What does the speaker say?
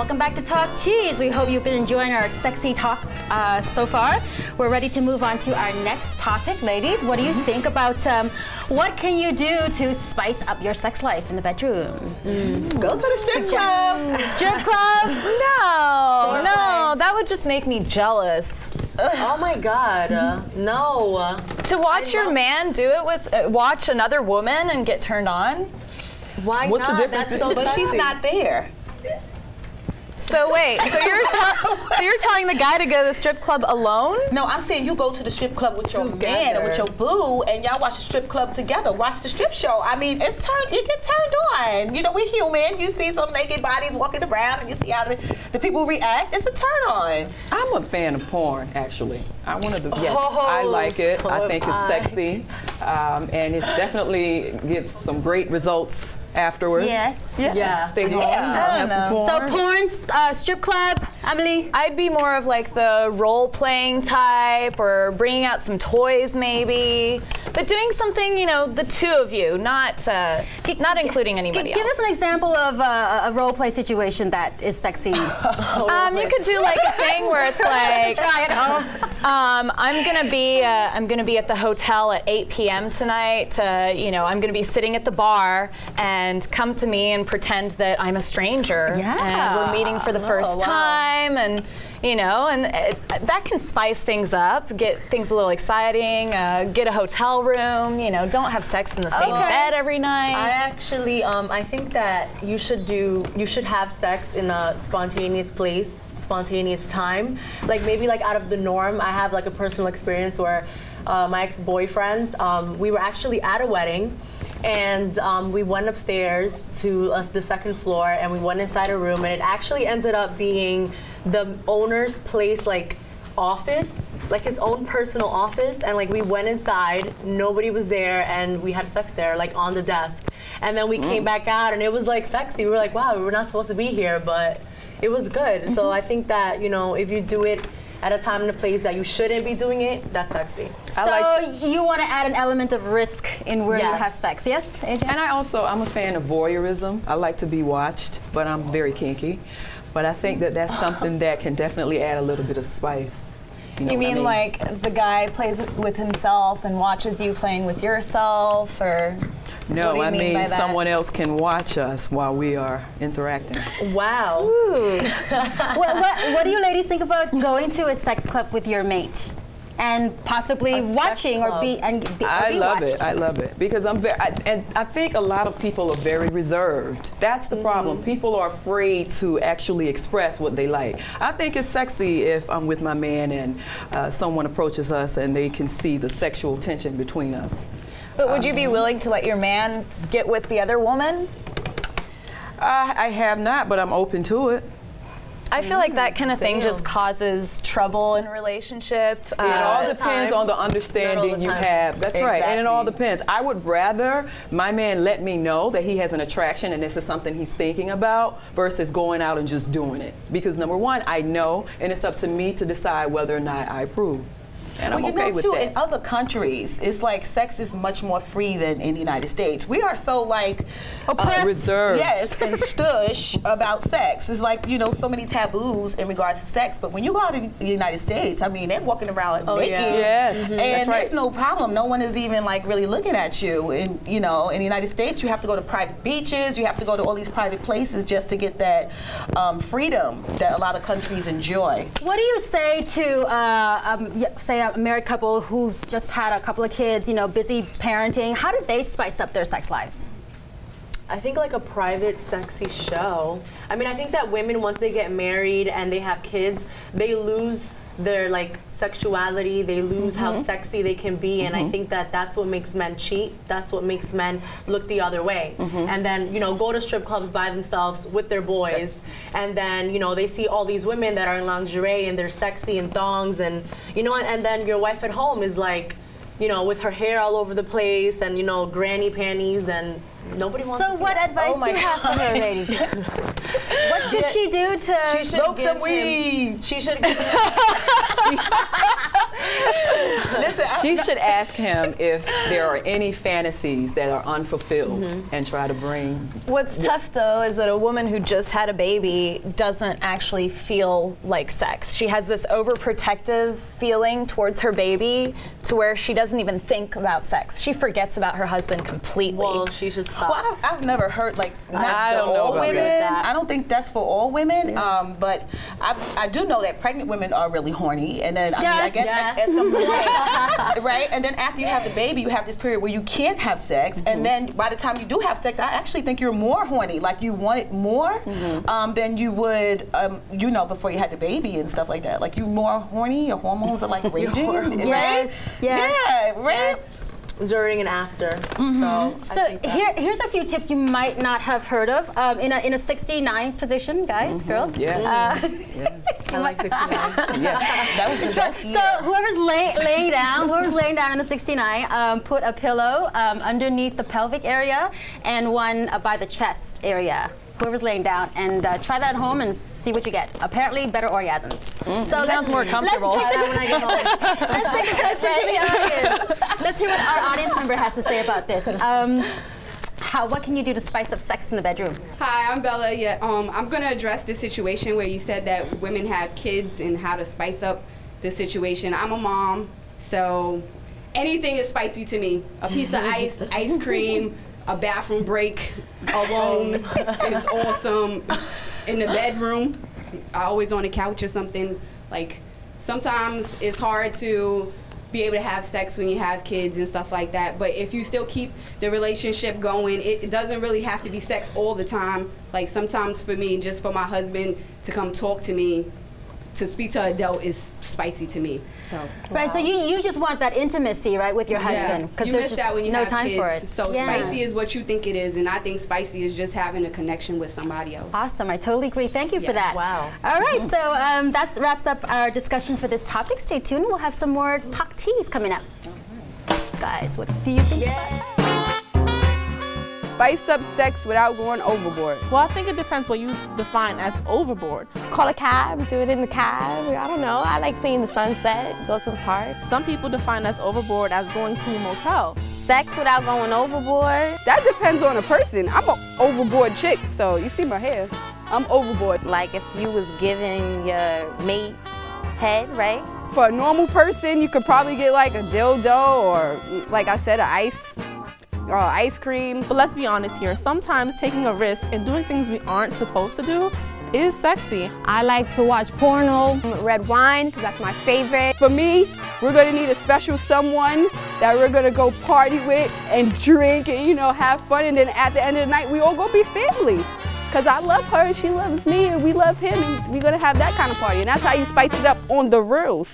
welcome back to Talk Cheese. We hope you've been enjoying our sexy talk so far. We're ready to move on to our next topic. Ladies, what do you think about what can you do to spice up your sex life in the bedroom? Go to the strip club. Strip club? No, that would just make me jealous. Oh my God, no. To watch your man do it with, watch another woman and get turned on? Why What's not? the difference? That's so But she's sexy. not there. So wait, so you're telling the guy to go to the strip club alone? No, I'm saying you go to the strip club with your man or with your boo, and y'all watch the strip club together. Watch the strip show. I mean, it gets turned on. You know, we're human. You see some naked bodies walking around, and you see how the people react. It's a turn on. I'm a fan of porn, actually. I like it. so I think am it's sexy, and it definitely gives some great results afterwards. Yes. Yeah. Stay home. I Have some porn. So porn, strip club, Emily? I'd be more of like the role-playing type, or bringing out some toys maybe, but doing something, you know, the two of you, not including anybody Give else. us an example of a role play situation that is sexy. You could do like a thing where it's like, Try it home. I'm gonna be at the hotel at 8 p.m. tonight. I'm gonna be sitting at the bar, and come to me and pretend that I'm a stranger. Yeah. And we're meeting for the first time, and that can spice things up, get things a little exciting. Get a hotel room. Don't have sex in the same bed every night. I actually, I think that you should have sex in a spontaneous place, spontaneous time. Like maybe like out of the norm. I have like a personal experience where my ex-boyfriend, we were actually at a wedding, and we went upstairs to the second floor, and we went inside a room, and it actually ended up being the owner's place, like office, like his own personal office, and like we went inside, nobody was there, and we had sex there, like on the desk, and then we came back out, and it was like sexy. We were like, wow, we were not supposed to be here, but it was good. So I think that if you do it at a time and a place that you shouldn't be doing it, that's sexy. So you want to add an element of risk in where you Yes. have sex, yes, AJ? And I'm a fan of voyeurism. I like to be watched, but I'm very kinky. But I think that that's something that can definitely add a little bit of spice. You what I mean like the guy plays with himself and watches you playing with yourself, or? No, What do you I mean mean by that? someone else can watch us while we are interacting. Wow. What do you ladies think about going to a sex club with your mate and possibly A sex watching or club. be I love watched? it. I love it because I think a lot of people are very reserved. That's the problem. People are afraid to actually express what they like. I think it's sexy if I'm with my man and someone approaches us and they can see the sexual tension between us. But would you be willing to let your man get with the other woman? I have not, but I'm open to it. I feel like that kind of thing just causes trouble in a relationship. It all the depends time. on the Not all understanding the you time. have. That's right, and it all Exactly. depends. I would rather my man let me know that he has an attraction and this is something he's thinking about versus going out and just doing it. Because number one, I know, and it's up to me to decide whether or not I approve. And I'm okay with too, that. in other countries, it's like sex is much more free than in the United States. We are so like reserved. Yes, and stush about sex. It's like, so many taboos in regards to sex. But when you go out in the United States, I mean, they're walking around naked. yeah. Yes, And that's right. there's no problem. No one is even like really looking at you. And in the United States, you have to go to private beaches. You have to go to all these private places just to get that freedom that a lot of countries enjoy. What do you say to, say, a married couple who's just had a couple of kids, busy parenting? How do they spice up their sex lives? I think like a private sexy show. I mean, I think that women, once they get married and they have kids, they lose their like sexuality, they lose how sexy they can be, and I think that that's what makes men cheat. That's what makes men look the other way. And then go to strip clubs by themselves with their boys, and then they see all these women that are in lingerie and they're sexy in thongs, and and then your wife at home is like with her hair all over the place and granny panties, and nobody wants to So see what that. advice do you have for her, ladies? What should she do to... She should Smoke give some him- weed. She should give Listen, I She should ask him if there are any fantasies that are unfulfilled and try to bring. What's tough though is that a woman who just had a baby doesn't actually feel like sex. She has this overprotective feeling towards her baby to where she doesn't even think about sex. She forgets about her husband completely. Well, she should stop. Well, I've never heard like I not don't for know all about women. that. I don't think that's for all women. But I do know that pregnant women are really horny, and then I guess at some point, right? And then after you have the baby, you have this period where you can't have sex, and then by the time you do have sex, I actually think you're more horny. Like you want it more than you would, you know, before you had the baby and stuff like that. Like you more horny. Your hormones are like raging, right? Yes. Yeah, right. During and after. So here's a few tips you might not have heard of. In a 69 position, guys, girls. Yeah. I like 69. That was the best year. So whoever's laying down in the 69, put a pillow underneath the pelvic area and one by the chest area. Whoever's laying down, and try that at home and see what you get. Apparently, better orgasms. So sounds more comfortable. Let's take a question to the audience. Let's hear what our audience member has to say about this. What can you do to spice up sex in the bedroom? Hi, I'm Bella. Yeah, I'm going to address this situation where you said that women have kids and how to spice up the situation. I'm a mom, so anything is spicy to me. A piece of ice cream, a bathroom break alone is awesome. In the bedroom, always on the couch or something. Like, sometimes it's hard to be able to have sex when you have kids and stuff like that, but if you still keep the relationship going, it doesn't really have to be sex all the time. Like sometimes for me, just for my husband to come talk to me, to speak to an adult is spicy to me. So right, so you just want that intimacy, right, with your husband, because you miss that when you no have time kids. for it. So spicy is what you think it is, and I think spicy is just having a connection with somebody else. Awesome, I totally agree. Thank you for that. Wow. All right, so that wraps up our discussion for this topic. Stay tuned. We'll have some more talk teas coming up. Guys, what do you think about that? Spice up sex without going overboard. Well, I think it depends what you define as overboard. Call a cab, do it in the cab. I don't know. I like seeing the sunset, go to the park. Some people define as overboard as going to a motel. Sex without going overboard. That depends on a person. I'm an overboard chick, so you see my hair. I'm overboard. Like if you was giving your mate head, right? For a normal person, you could probably get like a dildo or, like I said, ice cream. But let's be honest here, sometimes taking a risk and doing things we aren't supposed to do is sexy. I like to watch porno, red wine, because that's my favorite. For me, we're gonna need a special someone that we're gonna go party with and drink and, you know, have fun. And then at the end of the night, we all gonna be family. Because I love her and she loves me and we love him, and we're gonna have that kind of party. And that's how you spice it up on the reels.